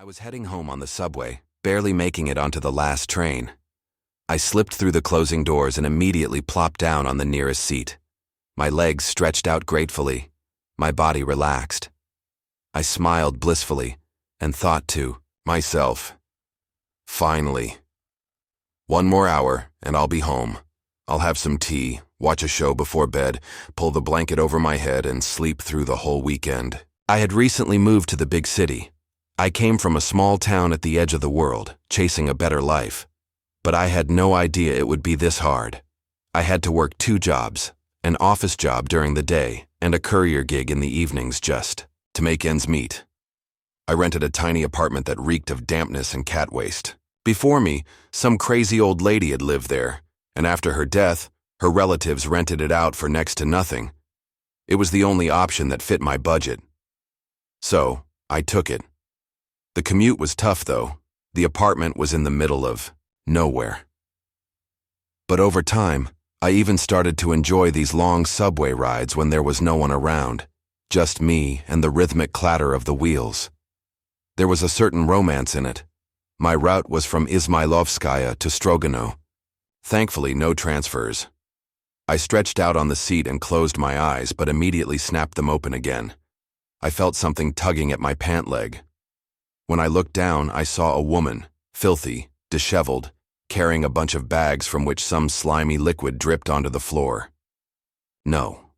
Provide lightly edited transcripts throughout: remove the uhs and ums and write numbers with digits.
was heading home on the subway, barely making it onto the last train. I slipped through the closing doors and immediately plopped down on the nearest seat. My legs stretched out gratefully, my body relaxed. I smiled blissfully and thought to myself, finally. One more hour and I'll be home. I'll have some tea, watch a show before bed, pull the blanket over my head and sleep through the whole weekend. I had recently moved to the big city. I came from a small town at the edge of the world, chasing a better life. But I had no idea it would be this hard. I had to work 2 jobs, an office job during the day and a courier gig in the evenings just to make ends meet. I rented a tiny apartment that reeked of dampness and cat waste. Before me, some crazy old lady had lived there, and after her death, her relatives rented it out for next to nothing. It was the only option that fit my budget. So, I took it. The commute was tough though. The apartment was in the middle of nowhere. But over time, I even started to enjoy these long subway rides when there was no one around, just me and the rhythmic clatter of the wheels. There was a certain romance in it. My route was from Izmailovskaya to Strogano. Thankfully, no transfers. I stretched out on the seat and closed my eyes, but immediately snapped them open again. I felt something tugging at my pant leg. When I looked down, I saw a woman, filthy, disheveled, carrying a bunch of bags from which some slimy liquid dripped onto the floor. No,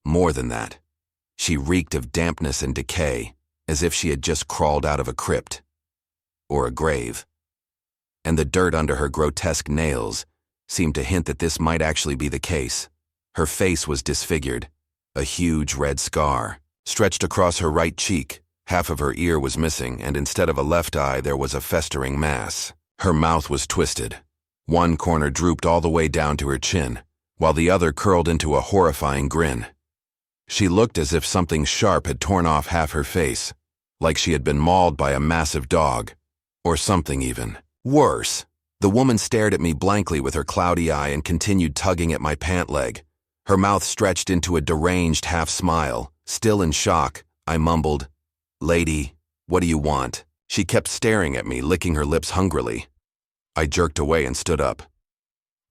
more than that. She reeked of dampness and decay, as if she had just crawled out of a crypt. Or a grave. And the dirt under her grotesque nails seemed to hint that this might actually be the case. Her face was disfigured. A huge red scar stretched across her right cheek. Half of her ear was missing, and instead of a left eye, there was a festering mass. Her mouth was twisted. One corner drooped all the way down to her chin, while the other curled into a horrifying grin. She looked as if something sharp had torn off half her face, like she had been mauled by a massive dog. Or something even. Worse. The woman stared at me blankly with her cloudy eye and continued tugging at my pant leg. Her mouth stretched into a deranged half-smile. Still in shock, I mumbled, "Lady, what do you want?" She kept staring at me, licking her lips hungrily. I jerked away and stood up.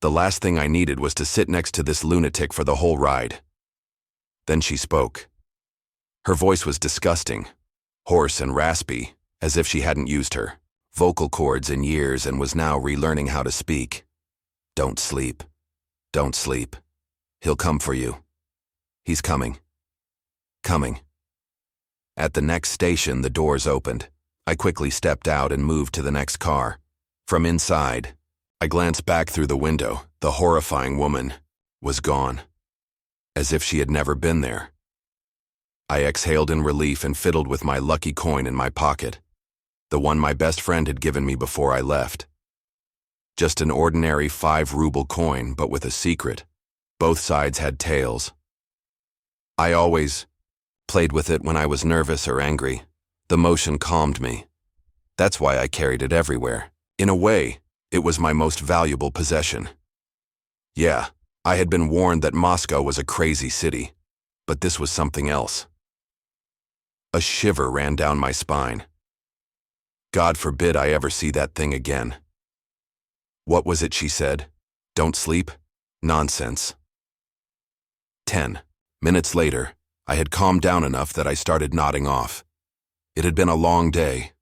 The last thing I needed was to sit next to this lunatic for the whole ride. Then she spoke. Her voice was disgusting, hoarse and raspy, as if she hadn't used her vocal cords in years and was now relearning how to speak. "Don't sleep. Don't sleep. He'll come for you. He's coming. Coming." At the next station, the doors opened. I quickly stepped out and moved to the next car. From inside, I glanced back through the window. The horrifying woman was gone, as if she had never been there. I exhaled in relief and fiddled with my lucky coin in my pocket, the one my best friend had given me before I left. Just an ordinary 5-ruble coin, but with a secret. Both sides had tails. I always played with it when I was nervous or angry. The motion calmed me. That's why I carried it everywhere. In a way, it was my most valuable possession. Yeah, I had been warned that Moscow was a crazy city, but this was something else. A shiver ran down my spine. God forbid I ever see that thing again. What was it she said? Don't sleep? Nonsense. 10 minutes later, I had calmed down enough that I started nodding off. It had been a long day.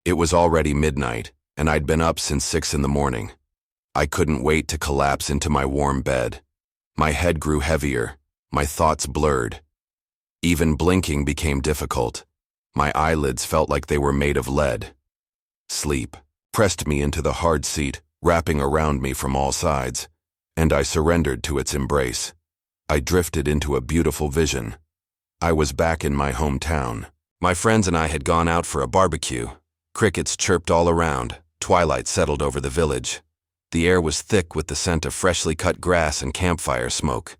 It was already midnight, and I'd been up since 6 in the morning. I couldn't wait to collapse into my warm bed. My head grew heavier, my thoughts blurred. Even blinking became difficult. My eyelids felt like they were made of lead. Sleep pressed me into the hard seat, wrapping around me from all sides, and I surrendered to its embrace. I drifted into a beautiful vision. I was back in my hometown. My friends and I had gone out for a barbecue. Crickets chirped all around. Twilight settled over the village. The air was thick with the scent of freshly cut grass and campfire smoke.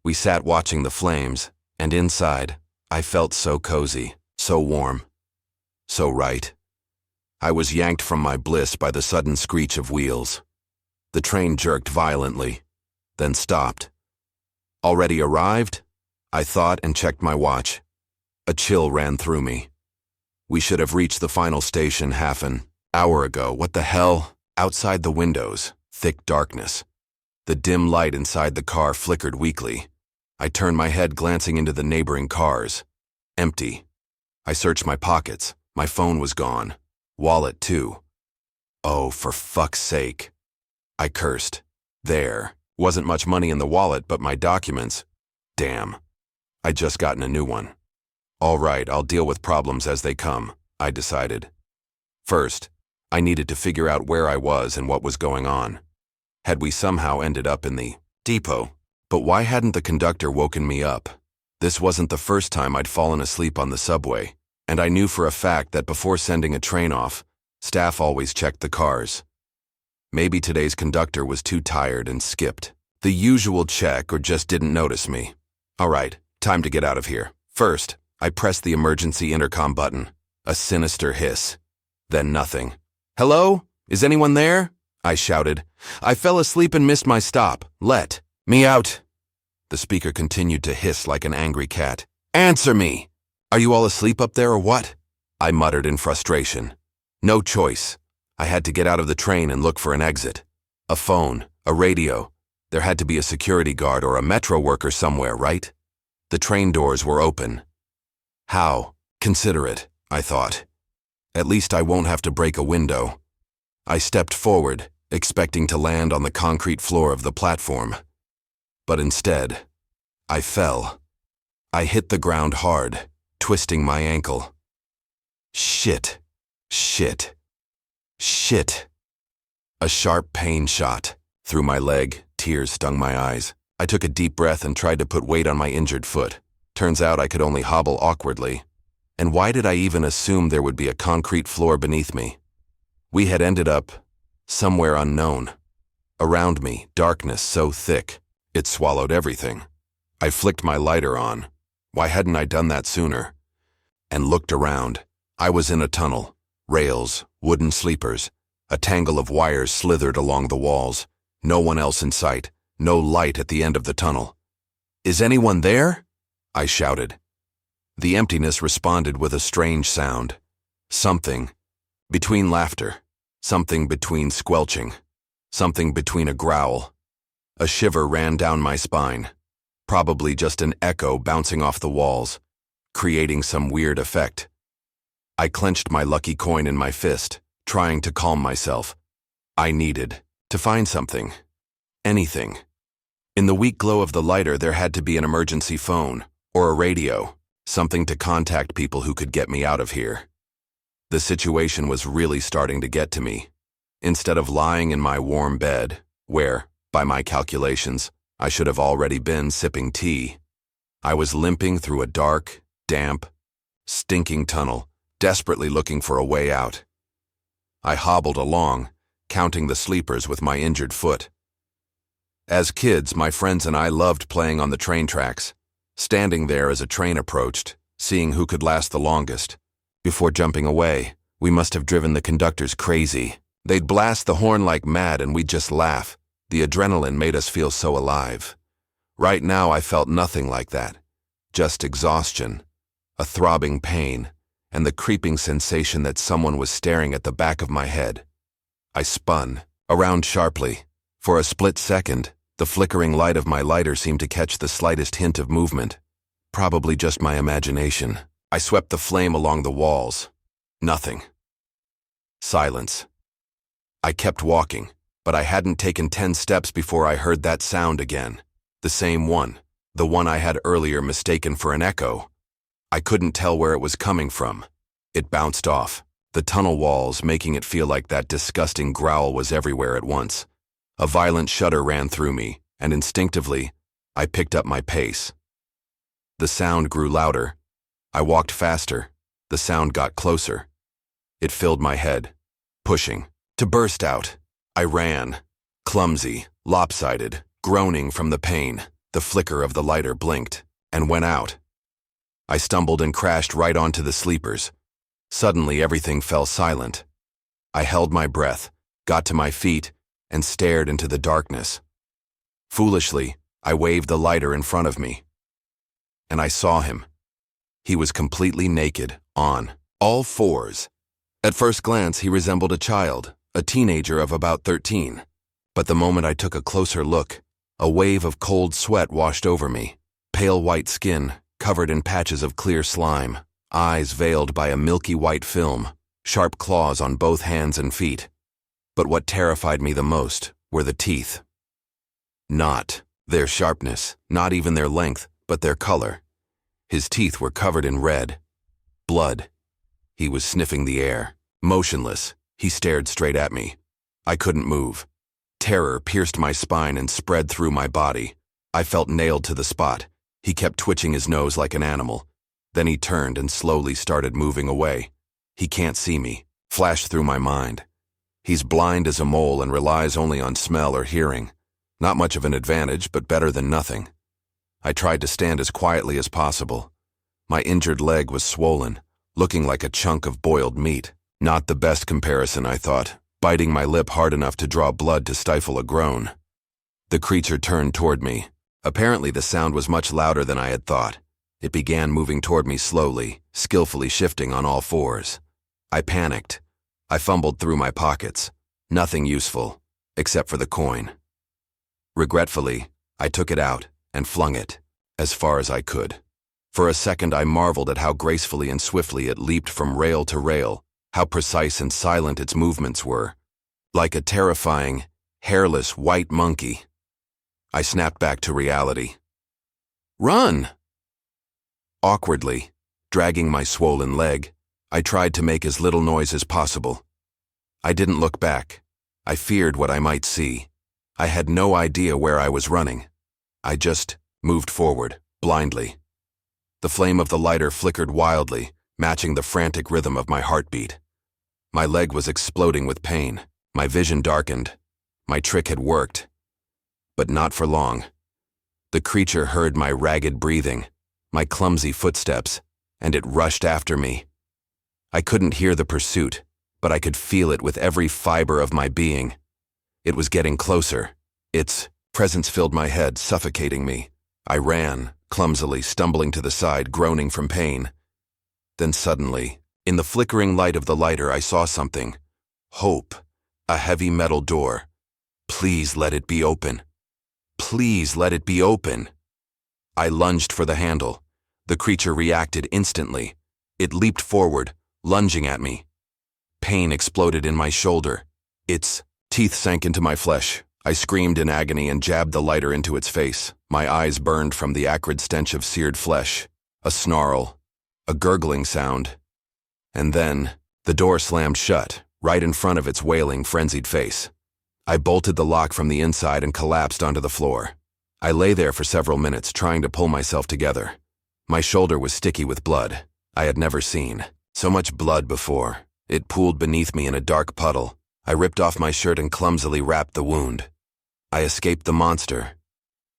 We sat watching the flames, and inside, I felt so cozy, so warm, so right. I was yanked from my bliss by the sudden screech of wheels. The train jerked violently, then stopped. Already arrived? I thought and checked my watch. A chill ran through me. We should have reached the final station half an hour ago. What the hell? Outside the windows, thick darkness. The dim light inside the car flickered weakly. I turned my head, glancing into the neighboring cars. Empty. I searched my pockets. My phone was gone. Wallet, too. Oh, for fuck's sake. I cursed. There. Wasn't much money in the wallet, but my documents. Damn. I'd just gotten a new one. All right, I'll deal with problems as they come, I decided. First, I needed to figure out where I was and what was going on. Had we somehow ended up in the depot? But why hadn't the conductor woken me up? This wasn't the first time I'd fallen asleep on the subway, and I knew for a fact that before sending a train off, staff always checked the cars. Maybe today's conductor was too tired and skipped the usual check or just didn't notice me. All right, time to get out of here. First, I pressed the emergency intercom button. A sinister hiss. Then nothing. Hello? Is anyone there? I shouted. I fell asleep and missed my stop. Let me out. The speaker continued to hiss like an angry cat. Answer me! Are you all asleep up there or what? I muttered in frustration. No choice. I had to get out of the train and look for an exit. A phone, a radio. There had to be a security guard or a metro worker somewhere, right? The train doors were open. How considerate, I thought. At least I won't have to break a window. I stepped forward, expecting to land on the concrete floor of the platform. But instead, I fell. I hit the ground hard, twisting my ankle. Shit. Shit. Shit. A sharp pain shot through my leg. Tears stung my eyes. I took a deep breath and tried to put weight on my injured foot. Turns out I could only hobble awkwardly. And why did I even assume there would be a concrete floor beneath me? We had ended up somewhere unknown. Around me, darkness so thick, it swallowed everything. I flicked my lighter on. Why hadn't I done that sooner? And looked around. I was in a tunnel. Rails, wooden sleepers. A tangle of wires slithered along the walls. No one else in sight. No light at the end of the tunnel. Is anyone there? I shouted. The emptiness responded with a strange sound. Something between laughter. Something between squelching. Something between a growl. A shiver ran down my spine. Probably just an echo bouncing off the walls, creating some weird effect. I clenched my lucky coin in my fist, trying to calm myself. I needed to find something. Anything. In the weak glow of the lighter, there had to be an emergency phone, or a radio, something to contact people who could get me out of here. The situation was really starting to get to me. Instead of lying in my warm bed, where, by my calculations, I should have already been sipping tea, I was limping through a dark, damp, stinking tunnel, desperately looking for a way out. I hobbled along, counting the sleepers with my injured foot. As kids, my friends and I loved playing on the train tracks, standing there as a train approached, seeing who could last the longest. Before jumping away, we must have driven the conductors crazy. They'd blast the horn like mad and we'd just laugh. The adrenaline made us feel so alive. Right now, I felt nothing like that. Just exhaustion, a throbbing pain, and the creeping sensation that someone was staring at the back of my head. I spun around sharply. For a split second, the flickering light of my lighter seemed to catch the slightest hint of movement. Probably just my imagination. I swept the flame along the walls. Nothing. Silence. I kept walking, but I hadn't taken 10 steps before I heard that sound again. The same one. The one I had earlier mistaken for an echo. I couldn't tell where it was coming from. It bounced off the tunnel walls, making it feel like that disgusting growl was everywhere at once. A violent shudder ran through me, and instinctively, I picked up my pace. The sound grew louder. I walked faster. The sound got closer. It filled my head, pushing to burst out. I ran, clumsy, lopsided, groaning from the pain. The flicker of the lighter blinked and went out. I stumbled and crashed right onto the sleepers. Suddenly, everything fell silent. I held my breath, got to my feet, and stared into the darkness. Foolishly, I waved the lighter in front of me. And I saw him. He was completely naked, on all fours. At first glance, he resembled a child, a teenager of about 13. But the moment I took a closer look, a wave of cold sweat washed over me. Pale white skin, covered in patches of clear slime, eyes veiled by a milky white film, sharp claws on both hands and feet. But what terrified me the most were the teeth. Not their sharpness, not even their length, but their color. His teeth were covered in red. Blood. He was sniffing the air. Motionless, he stared straight at me. I couldn't move. Terror pierced my spine and spread through my body. I felt nailed to the spot. He kept twitching his nose like an animal. Then he turned and slowly started moving away. He can't see me, flashed through my mind. He's blind as a mole and relies only on smell or hearing. Not much of an advantage, but better than nothing. I tried to stand as quietly as possible. My injured leg was swollen, looking like a chunk of boiled meat. Not the best comparison, I thought, biting my lip hard enough to draw blood to stifle a groan. The creature turned toward me. Apparently the sound was much louder than I had thought. It began moving toward me slowly, skillfully shifting on all fours. I panicked. I fumbled through my pockets. Nothing useful, except for the coin. Regretfully, I took it out and flung it, as far as I could. For a second I marveled at how gracefully and swiftly it leaped from rail to rail, how precise and silent its movements were. Like a terrifying, hairless white monkey. I snapped back to reality. Run! Awkwardly, dragging my swollen leg, I tried to make as little noise as possible. I didn't look back. I feared what I might see. I had no idea where I was running. I just moved forward, blindly. The flame of the lighter flickered wildly, matching the frantic rhythm of my heartbeat. My leg was exploding with pain. My vision darkened. My trick had worked. But not for long. The creature heard my ragged breathing, my clumsy footsteps, and it rushed after me. I couldn't hear the pursuit, but I could feel it with every fiber of my being. It was getting closer. Its presence filled my head, suffocating me. I ran, clumsily, stumbling to the side, groaning from pain. Then suddenly, in the flickering light of the lighter, I saw something. Hope. A heavy metal door. Please let it be open. Please let it be open. I lunged for the handle. The creature reacted instantly. It leaped forward, lunging at me. Pain exploded in my shoulder. Its teeth sank into my flesh. I screamed in agony and jabbed the lighter into its face. My eyes burned from the acrid stench of seared flesh. A snarl. A gurgling sound. And then, the door slammed shut, right in front of its wailing, frenzied face. I bolted the lock from the inside and collapsed onto the floor. I lay there for several minutes, trying to pull myself together. My shoulder was sticky with blood. I had never seen so much blood before. It pooled beneath me in a dark puddle. I ripped off my shirt and clumsily wrapped the wound. I escaped the monster.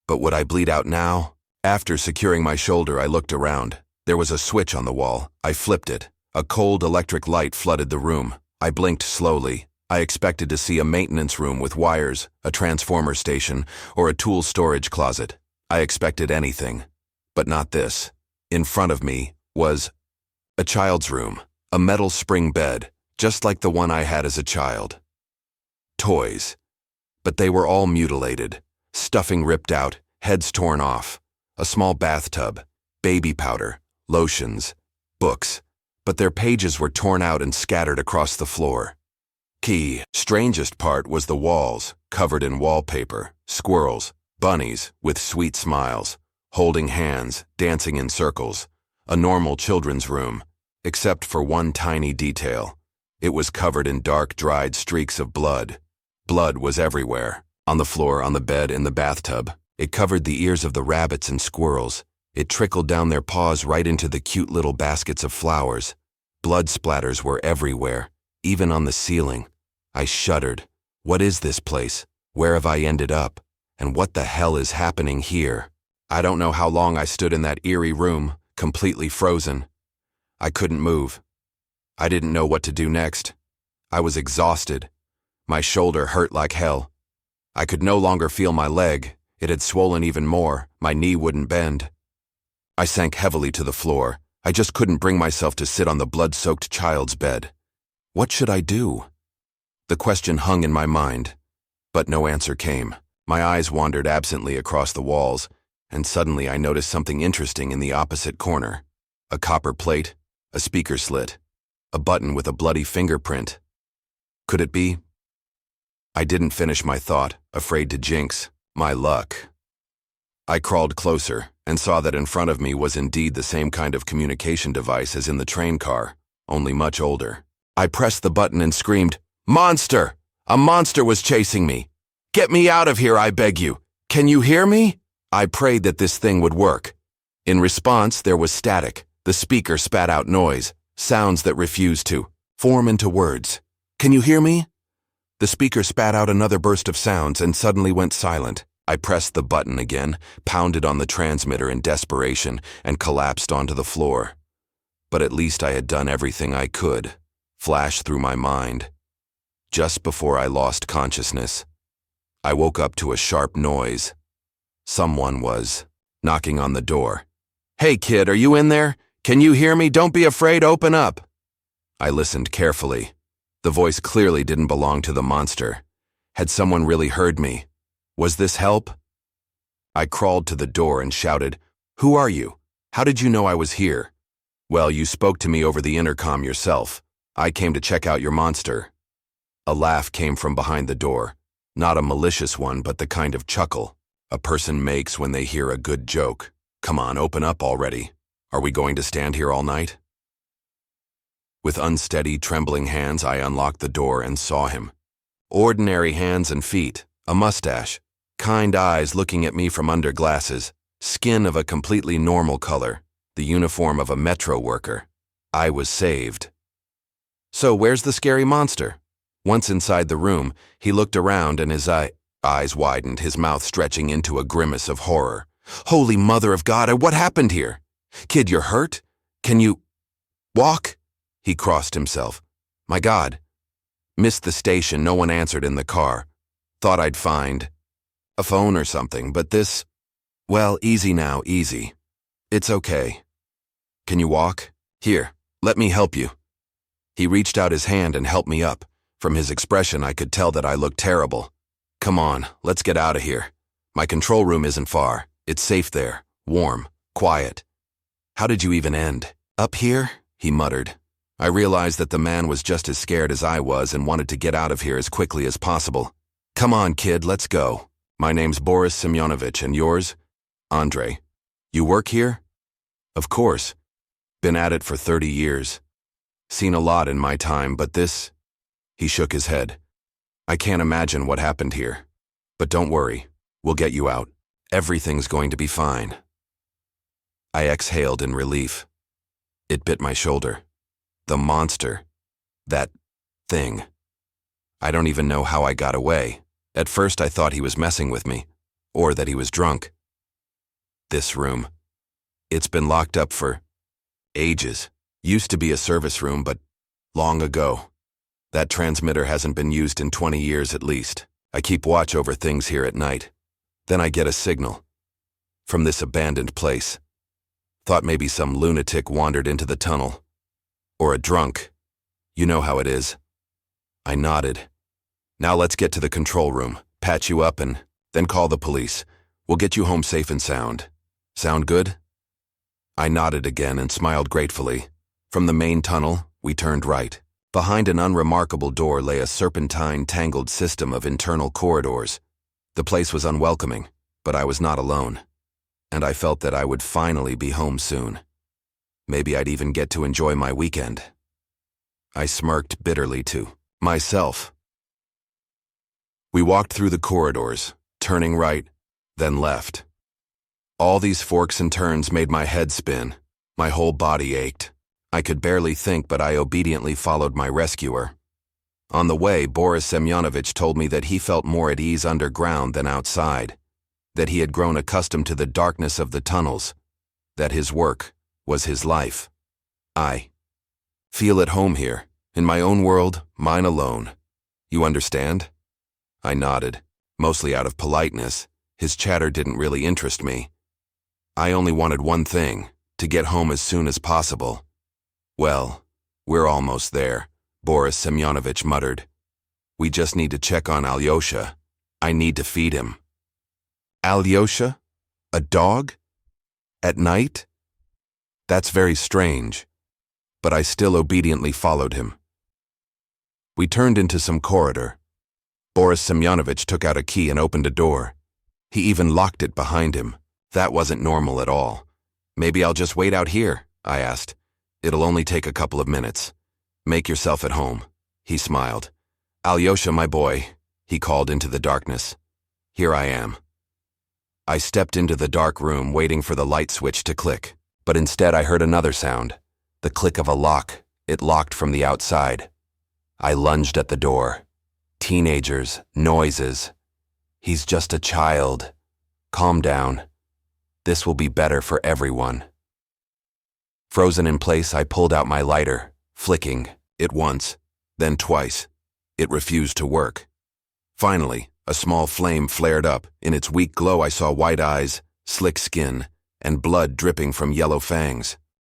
But would I bleed out now? After securing my shoulder, I looked around. There was a switch on the wall. I flipped it. A cold electric light flooded the room. I blinked slowly. I expected to see a maintenance room with wires, a transformer station, or a tool storage closet. I expected anything, but not this. In front of me was a child's room, a metal spring bed, just like the one I had as a child. Toys. But they were all mutilated, stuffing ripped out, heads torn off, a small bathtub, baby powder, lotions, books, but their pages were torn out and scattered across the floor. Strangest part was the walls, covered in wallpaper, squirrels, bunnies with sweet smiles, holding hands, dancing in circles, a normal children's room, except for one tiny detail. It was covered in dark, dried streaks of blood. Blood was everywhere, on the floor, on the bed, in the bathtub. It covered the ears of the rabbits and squirrels. It trickled down their paws right into the cute little baskets of flowers. Blood splatters were everywhere, even on the ceiling. I shuddered. What is this place? Where have I ended up? And what the hell is happening here? I don't know how long I stood in that eerie room, completely frozen. I couldn't move. I didn't know what to do next. I was exhausted. My shoulder hurt like hell. I could no longer feel my leg. It had swollen even more. My knee wouldn't bend. I sank heavily to the floor. I just couldn't bring myself to sit on the blood-soaked child's bed. What should I do? The question hung in my mind, but no answer came. My eyes wandered absently across the walls, and suddenly I noticed something interesting in the opposite corner. A copper plate, a speaker slit, a button with a bloody fingerprint. Could it be? I didn't finish my thought, afraid to jinx my luck. I crawled closer and saw that in front of me was indeed the same kind of communication device as in the train car, only much older. I pressed the button and screamed, "Monster! A monster was chasing me! Get me out of here, I beg you! Can you hear me?" I prayed that this thing would work. In response, there was static. The speaker spat out noise, sounds that refused to form into words. "Can you hear me?" The speaker spat out another burst of sounds and suddenly went silent. I pressed the button again, pounded on the transmitter in desperation, and collapsed onto the floor. But at least I had done everything I could. Flashed through my mind. Just before I lost consciousness, I woke up to a sharp noise. Someone was knocking on the door. "Hey kid, are you in there? Can you hear me? Don't be afraid, open up." I listened carefully. The voice clearly didn't belong to the monster. Had someone really heard me? Was this help? I crawled to the door and shouted, "Who are you? How did you know I was here?" "Well, you spoke to me over the intercom yourself. I came to check out your monster." A laugh came from behind the door. Not a malicious one, but the kind of chuckle a person makes when they hear a good joke. "Come on, open up already. Are we going to stand here all night?" With unsteady, trembling hands, I unlocked the door and saw him. Ordinary hands and feet, a mustache, kind eyes looking at me from under glasses, skin of a completely normal color, the uniform of a metro worker. I was saved. "So where's the scary monster?" Once inside the room, he looked around and his eyes widened, his mouth stretching into a grimace of horror. "Holy Mother of God, what happened here? Kid, you're hurt? Can you walk?" He crossed himself. "My God." Missed the station, no one answered in the car. Thought I'd find a phone or something, but this, well, easy now, easy. It's okay. "Can you walk? Here, let me help you." He reached out his hand and helped me up. From his expression, I could tell that I looked terrible. "Come on, let's get out of here. My control room isn't far. It's safe there, warm, quiet." "How did you even end? Up here?" he muttered. I realized that the man was just as scared as I was and wanted to get out of here as quickly as possible. "Come on, kid, let's go. My name's Boris Semyonovich, and yours?" "Andrei. You work here?" "Of course. Been at it for 30 years. Seen a lot in my time, but this..." He shook his head. "I can't imagine what happened here. But don't worry, we'll get you out. Everything's going to be fine." I exhaled in relief. It bit my shoulder. The monster. That thing. I don't even know how I got away. At first I thought he was messing with me, or that he was drunk. This room. It's been locked up for ages. Used to be a service room, but long ago. That transmitter hasn't been used in 20 years at least. I keep watch over things here at night. Then I get a signal. From this abandoned place. Thought maybe some lunatic wandered into the tunnel. Or a drunk. You know how it is. I nodded. "Now let's get to the control room, patch you up, and then call the police. We'll get you home safe and sound. Sound good?" I nodded again and smiled gratefully. From the main tunnel, we turned right. Behind an unremarkable door lay a serpentine, tangled system of internal corridors. The place was unwelcoming, but I was not alone. And I felt that I would finally be home soon. Maybe I'd even get to enjoy my weekend. I smirked bitterly to myself. We walked through the corridors, turning right, then left. All these forks and turns made my head spin. My whole body ached. I could barely think, but I obediently followed my rescuer. On the way, Boris Semyonovich told me that he felt more at ease underground than outside, that he had grown accustomed to the darkness of the tunnels, that his work was his life. I feel at home here, in my own world, mine alone. You understand? I nodded, mostly out of politeness. His chatter didn't really interest me. I only wanted one thing, to get home as soon as possible. Well, we're almost there, Boris Semyonovich muttered. We just need to check on Alyosha. I need to feed him. Alyosha? A dog? At night? That's very strange. But I still obediently followed him. We turned into some corridor. Boris Semyonovich took out a key and opened a door. He even locked it behind him. That wasn't normal at all. Maybe I'll just wait out here, I asked. It'll only take a couple of minutes. Make yourself at home, he smiled. Alyosha, my boy, he called into the darkness. Here I am. I stepped into the dark room waiting for the light switch to click, but instead I heard another sound, the click of a lock. It locked from the outside. I lunged at the door. Teenagers, noises. He's just a child. Calm down. This will be better for everyone. Frozen in place, I pulled out my lighter, flicking it once, then twice. It refused to work. Finally, a small flame flared up. In its weak glow, I saw white eyes, slick skin, and blood dripping from yellow fangs.